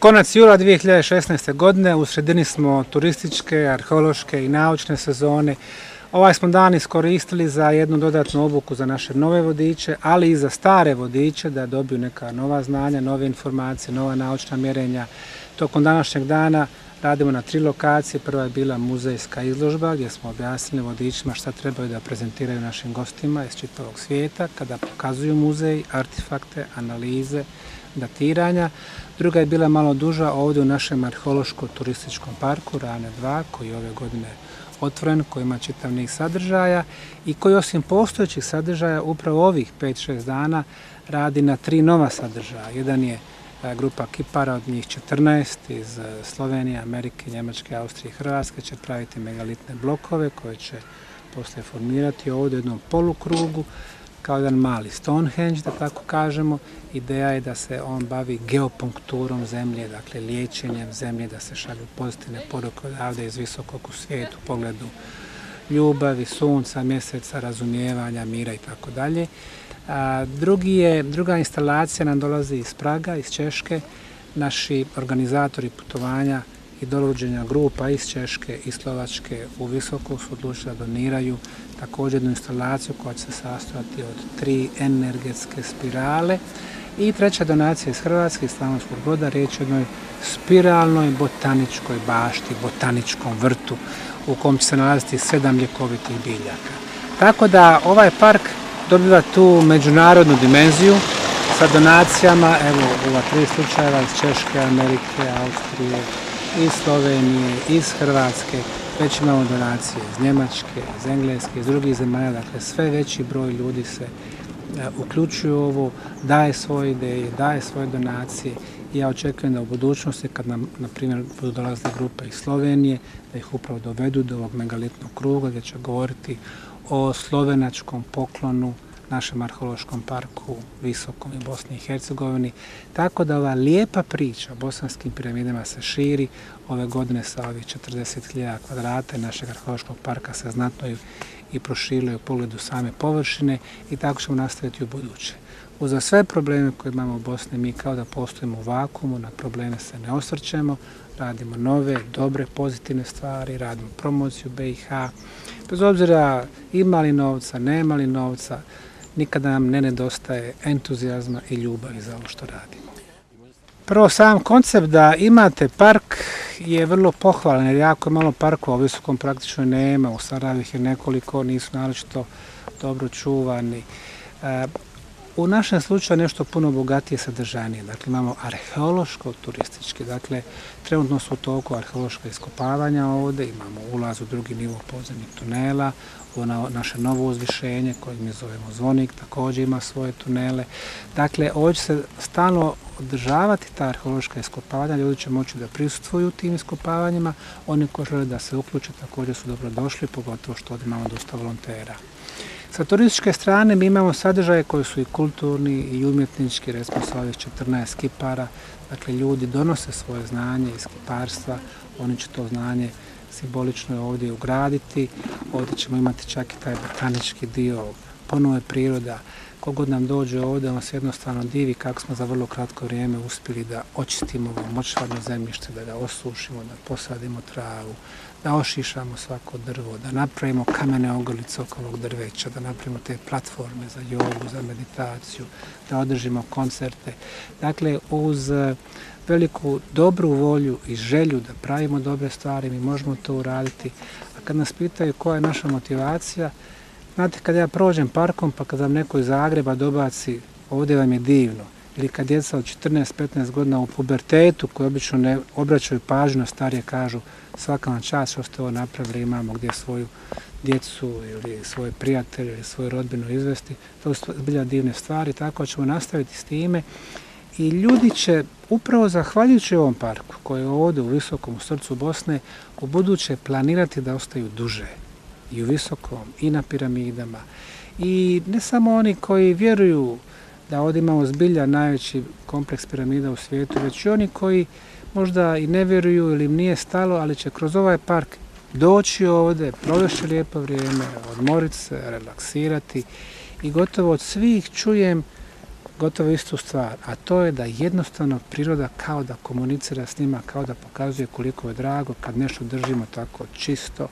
Konac jula 2016. godine, u sredini smo turističke, arheološke i naučne sezone. Ovaj smo dan iskoristili za jednu dodatnu obuku za naše nove vodiče, ali i za stare vodiče da dobiju neka nova znanja, nove informacije, nova naučna mjerenja. Tokom današnjeg dana radimo na 3 lokacije. Prva je bila muzejska izložba gdje smo objasnili vodičima šta trebaju da prezentiraju našim gostima iz čitavog svijeta kada pokazuju muzej, artefakte, analize, datiranja. Druga je bila malo duža ovdje u našem arheološko-turističkom parku Rane 2 koji je ove godine otvoren, koji ima čitav niz sadržaja i koji osim postojećih sadržaja upravo ovih 5-6 dana radi na 3 nova sadržaja. Jedan je grupa kipara, od njih 14 iz Slovenije, Amerike, Njemačke, Austrije i Hrvatske će praviti megalitne blokove koje će poslije formirati ovdje u jednom polukrugu kao jedan mali Stonehenge, da tako kažemo. Ideja je da se on bavi geopunkturom zemlje, dakle liječenjem zemlje, da se šalju pozitivne poruke odavde iz visokog u svijetu, u pogledu ljubavi, sunca, mjeseca, razumijevanja, mira i tako dalje. Druga instalacija nam dolazi iz Praga, iz Češke. Naši organizatori putovanja i dovođenja grupa iz Češke i Slovačke u Visoku su odlučili da doniraju također jednu instalaciju koja će se sastojati od 3 energetske spirale. I treća donacija iz Hrvatske, iz Slavonskog Broda, riječ je o jednoj spiralnoj botaničkoj bašti, botaničkom vrtu u kom će se nalaziti 7 ljekovitih biljaka. Tako da ovaj park dobiva tu međunarodnu dimenziju sa donacijama, evo u ova 3 slučajeva iz Češke, Amerike, Austrije, iz Slovenije, iz Hrvatske, već imamo donacije iz Njemačke, iz Engleske, iz drugih zemalja, dakle sve veći broj ljudi se uključuju u ovo, daje svoje ideje, daje svoje donacije i ja očekujem da u budućnosti kad nam, na primjer, budu dolazile grupe iz Slovenije, da ih upravo dovedu do ovog megalitnog kruga gdje će govoriti o slovenačkom poklonu našem arheološkom parku Visokom i Bosni i Hercegovini. Tako da ova lijepa priča o bosanskim piramidama se širi. Ove godine sa ovih 40.000 kvadrata našeg arheološkog parka se znatno i proširuje u pogledu same površine i tako ćemo nastaviti u buduće. Uza sve probleme koje imamo u Bosni, mi kao da postojimo u vakuumu, na probleme se ne osvrćemo, radimo nove, dobre, pozitivne stvari, radimo promociju BiH. Bez obzira ima li novca, nema li novca, nikada nam ne nedostaje entuzijazma i ljubavi za ovo što radimo. Prvo, sam koncept da imate park je vrlo pohvalan jer jako malo parkova u Visokom praktično nema, u Sarajevu ih je nekoliko, nisu naročito dobro čuvani. U našem slučaju nešto puno bogatije sadržajnije, dakle imamo arheološko-turistički, dakle trenutno su u toku arheološka iskopavanja ovdje, imamo ulaz u drugi nivo podzemnih tunela, naše novo uzvišenje koje mi zovemo Zvonik također ima svoje tunele. Dakle, ovdje će se stalno održavati ta arheološka iskopavanja, ljudi će moći da prisustvuju tim iskopavanjima, oni koji žele da se uključe također su dobro došli, pogotovo što ovdje imamo dosta volontera. Sa turističke strane mi imamo sadržaje koji su i kulturni i umjetnički, recimo sa ovih 14 kipara, dakle ljudi donose svoje znanje iz kiparstva, oni će to znanje simbolično ovdje ugraditi, ovdje ćemo imati čak i taj botanički dio, ponovo je priroda, kogod nam dođe ovdje, on se jednostavno divi kako smo za vrlo kratko vrijeme uspjeli da očistimo ovo močvarno zemljište, da ga osušimo, da posadimo travu, da ošišamo svako drvo, da napravimo kamene ogrlice oko ovog drveća, da napravimo te platforme za jogu, za meditaciju, da održimo koncerte. Dakle, uz veliku dobru volju i želju da pravimo dobre stvari, mi možemo to uraditi. A kad nas pitaju koja je naša motivacija, znate, kad ja prođem parkom pa kad vam neko iz Zagreba dobaci ovdje vam je divno, ili kad djeca od 14-15 godina u pubertetu koji obično ne obraćaju pažnju na starije kažu svaka vam čast što ste ovo napravili, imamo gdje svoju djecu ili svoje prijatelje ili svoju rodbinu izvesti, to su zbilja divne stvari, tako ćemo nastaviti s time. I ljudi će upravo zahvaljujući ovom parku koji je ovdje u Visokom, u srcu Bosne, u buduće planirati da ostaju duže i u Visokom i na piramidama. I ne samo oni koji vjeruju da ovdje imamo zbilja najveći kompleks piramida u svijetu, već i oni koji možda i ne vjeruju ili im nije stalo, ali će kroz ovaj park doći ovdje, provesti lijepo vrijeme, odmoriti se, relaksirati i gotovo od svih čujem gotovo istu stvar, a to je da jednostavno priroda kao da komunicira s njima, kao da pokazuje koliko je drago kad nešto držimo tako čisto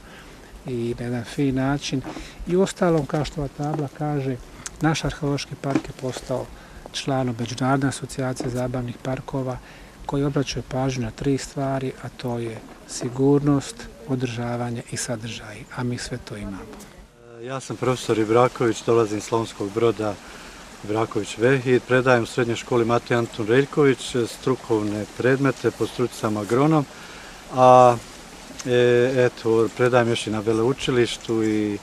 i na jedan fin način. I uostalom, kao što ova tabla kaže, naš arheološki park je postao članom Međunarodne asocijacije zabavnih parkova koji obraćaju pažnju na 3 stvari, a to je sigurnost, održavanje i sadržaj, a mi sve to imamo. Ja sam profesor Ibraković, dolazim iz Slavonskog Broda, Ibraković Vehid, predajem u srednjoj školi Matej Antun Reljković, strukovne predmete, po struci sam agronom, a predajem još i na veleučilištu i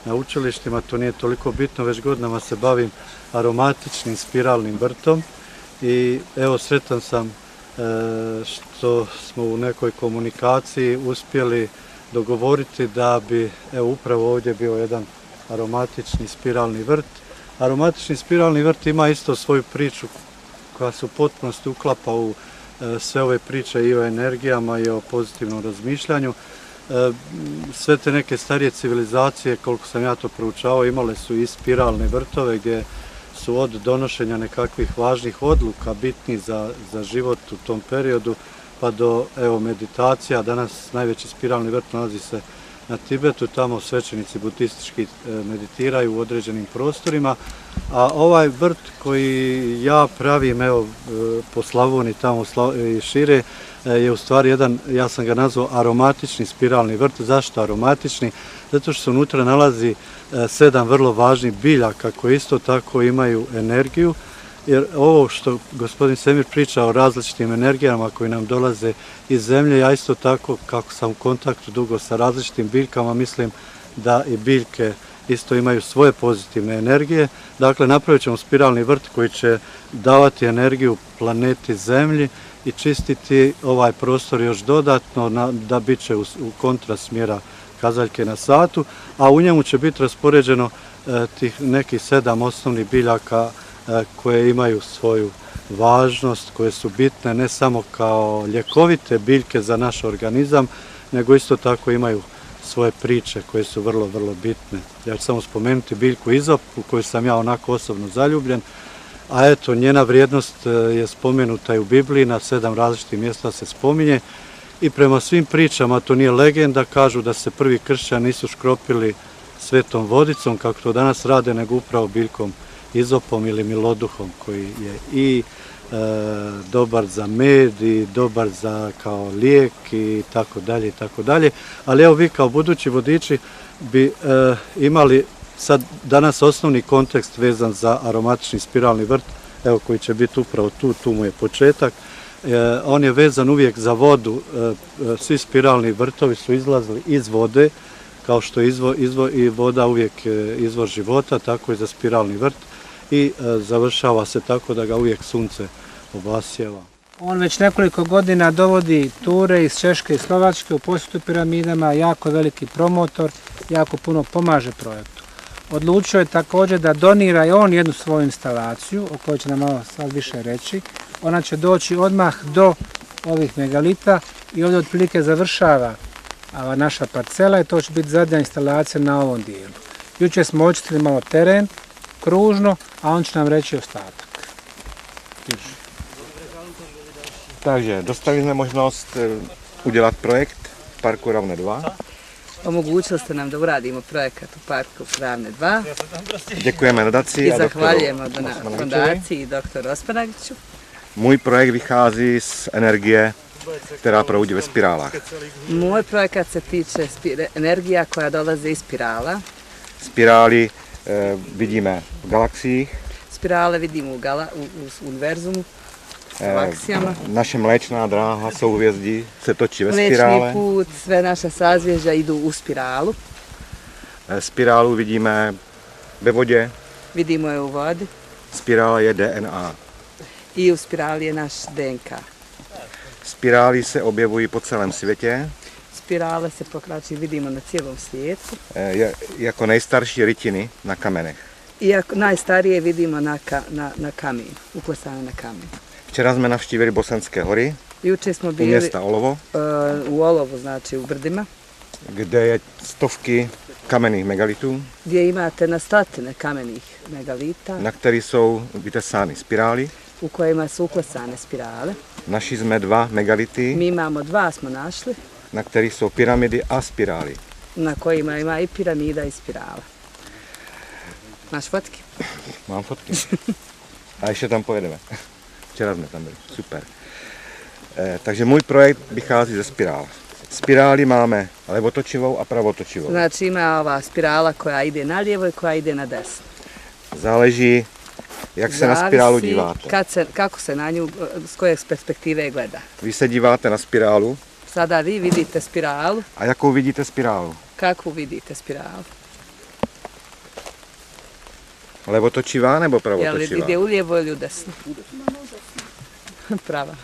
na učilištima, to nije toliko bitno, već godinama se bavim aromatičnim spiralnim vrtom i evo sretan sam što smo u nekoj komunikaciji uspjeli dogovoriti da bi upravo ovdje bio jedan aromatični spiralni vrt. Aromatični spiralni vrt ima isto svoju priču koja se u potpunosti uklapa u sve ove priče i o energijama i o pozitivnom razmišljanju. Sve te neke starije civilizacije, koliko sam ja to proučavao, imale su i spiralne vrtove gdje su od donošenja nekakvih važnih odluka bitni za život u tom periodu pa do meditacija. Danas najveći spiralni vrt nalazi se na Tibetu, tamo svećenici budistički meditiraju u određenim prostorima, a ovaj vrt koji ja pravim po Slavoniji tamo i šire je u stvari jedan, ja sam ga nazvao aromatični spiralni vrt. Zašto aromatični? Zato što se unutra nalazi 7 vrlo važnih biljaka koje isto tako imaju energiju, jer ovo što gospodin Semir priča o različitim energijama koji nam dolaze iz zemlje, ja isto tako kako sam u kontaktu dugo sa različitim biljkama, mislim da i biljke isto imaju svoje pozitivne energije. Dakle, napravit ćemo spiralni vrt koji će davati energiju planeti Zemlji i čistiti ovaj prostor još dodatno, da bit će u kontra smjera kazaljke na satu, a u njemu će biti raspoređeno tih nekih 7 osnovnih biljaka koje imaju svoju važnost, koje su bitne ne samo kao ljekovite biljke za naš organizam, nego isto tako imaju svoje priče koje su vrlo, vrlo bitne. Ja ću samo spomenuti biljku izop u koju sam ja onako osobno zaljubljen, a eto, njena vrijednost je spomenuta i u Bibliji, na 7 različitih mjesta se spominje i prema svim pričama, to nije legenda, kažu da se prvi kršćani nisu škropili svetom vodicom kako to danas rade, nego upravo biljkom izopom ili miloduhom koji je i dobar za med i dobar za kao lijek i tako dalje i tako dalje. Ali evo, vi kao budući vodiči bi imali sad danas osnovni kontekst vezan za aromatični spiralni vrt, evo koji će biti upravo tu mu je početak. On je vezan uvijek za vodu, svi spiralni vrtovi su izlazili iz vode, kao što je i voda uvijek izvor života, tako i za spiralni vrt i završava se tako da ga uvijek sunce obasjeva. On već nekoliko godina dovodi ture iz Češke i Slovačke u posjetu piramidama, jako veliki promotor, jako puno pomaže projektu. Odlučio je također da donira i on jednu svoju instalaciju, o kojoj će nam malo sad više reći. Ona će doći odmah do ovih megalita i ovdje otprilike završava naša parcela i to će biti zadnja instalacija na ovom dijelu. Jučer smo očistili malo teren, kružno, a on će nam reći ostatak. Takže dostali jsme možnost udělat projekt Parku Ravne 2. Omogućili ste nam da uradimo projekat u Parku Ravne 2. Děkujeme nadaci I a zahvaljujemo doktoru fondaciji i doktoru Osmanagiću. Můj projekt vychází z energie, která proudí ve spirálách. Moj projekat se tiče energija koja dolaze iz spirala. Spirály vidíme v galaxiích. Spirale vidimo u univerzumu, s galaksijama. Naše mléčná dráha souhvězdí se točí ve spirále. Mlečni put, sve naša sazvježdja idu u spiralu. Spirálu vidíme ve vodě. Vidimo je u vodi. Spirála je DNA. I u spirali je naš DNK. Spirály se objevují po celém světě. Spirale se vidimo na cijelom svijetu. Jako nejstarší rytiny na kamenech. Iako najstarije vidimo na kamenu, uklesane na kamen. Včera jsme navštívili Bosanské hory. Juče smo u bili mjesta Olovo. U Olovu, znači u brdima. Kde je stovky kamenných megalitů, gdje imate na stotine kamenih megalita na kterých jsou vytesány spirály. u kojima su uklesane spirale. Našli jsme 2 megality, Mi imamo 2 smo našli, na kterých jsou pyramidy a spirály. na kojima ima i piramida i spirala. Maš fotke? Mám fotky. A ještě tam pojedeme. Včera jsme tam byli. Super. Takže můj projekt vychází ze spirál. Spirály máme levotočivou a pravotočivou. Znači ima ova spirala koja ide na lijevo i koja ide na desno. Záleží, jak se na spirálu díváte. Kako se na nju, s koje perspektive gleda. Vy se díváte na spirálu Sada vi vidite spiralu. a jakou vidíte spirálu? Kakvu vidite spiralu? Levotočivá nebo Jel pravotočivá? ide u lijevo ili u desno? Prava.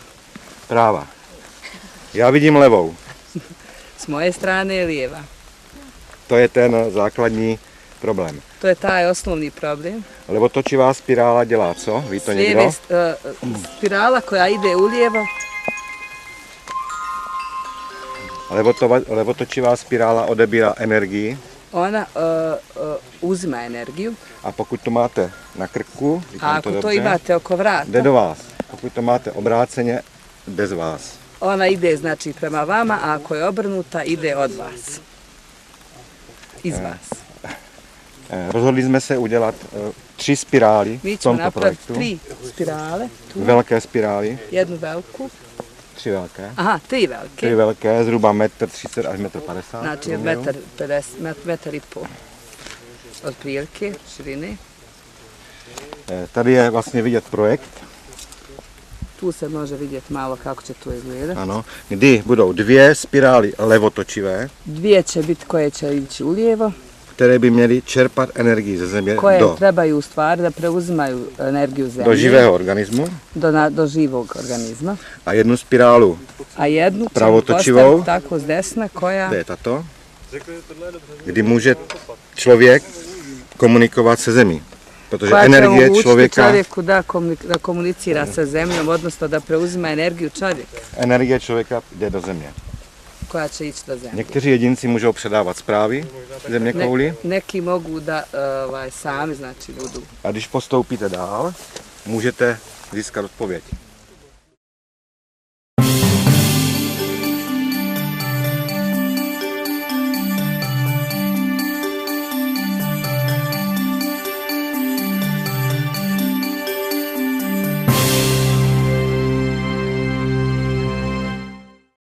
Práva. Já vidím levou. S moje strane je lijeva. To je ten základní problém. To je taj osnovni problem. Levotočivá spirála dělá co? Ví to S někdo? lijeve, spirala koja ide u lijevo, Levotočivá spirála odebírá energii ona uzima energiju, a pokud to máte na krku, a říkám ako to dobře, imate oko jde vrata, do vás. Pokud to máte obráceně, jde z vás. ona ide znači prema vama, a ako je obrnuta ide od vas. Iz vas. Rozhodli jsme se udělat 3 spirály Mi v ćemo tomto napraviti projektu. 3 spirale, tu, Velké spirály, jednu veliku, 3 velké. aha, 3 3 velike, velké, zhruba 1,30 m až 1,50 m. znači metar i pol otprilike širine. Tady je vlastně vidět projekt, Tu se može vidjeti malo kako će to izgledati. ano, kdy budou 2 spirály levotočivé, Dvije će biti koje će ići u lijevo, které by měly čerpat energii ze země koje do trebaju u stvari da preuzimaju energiju zemlje živého organismu do živog organizma, a jednu spirálu, a jednu ćemo Pravotočivou. postaviti tako s desna koja to je tato, kdy může člověk komunikovat se zemí. Protože koja će energie omogućiti člověka, čovjeku da komunicira sa zemljom, odnosno da preuzima energiju čovjeka energie člověka jde do země. koja će ići do zemlje. Někteří jedinci můžou předávat zprávy země kouli Neki mogu da sami znači budu. a když postoupíte dál, můžete získat odpověď.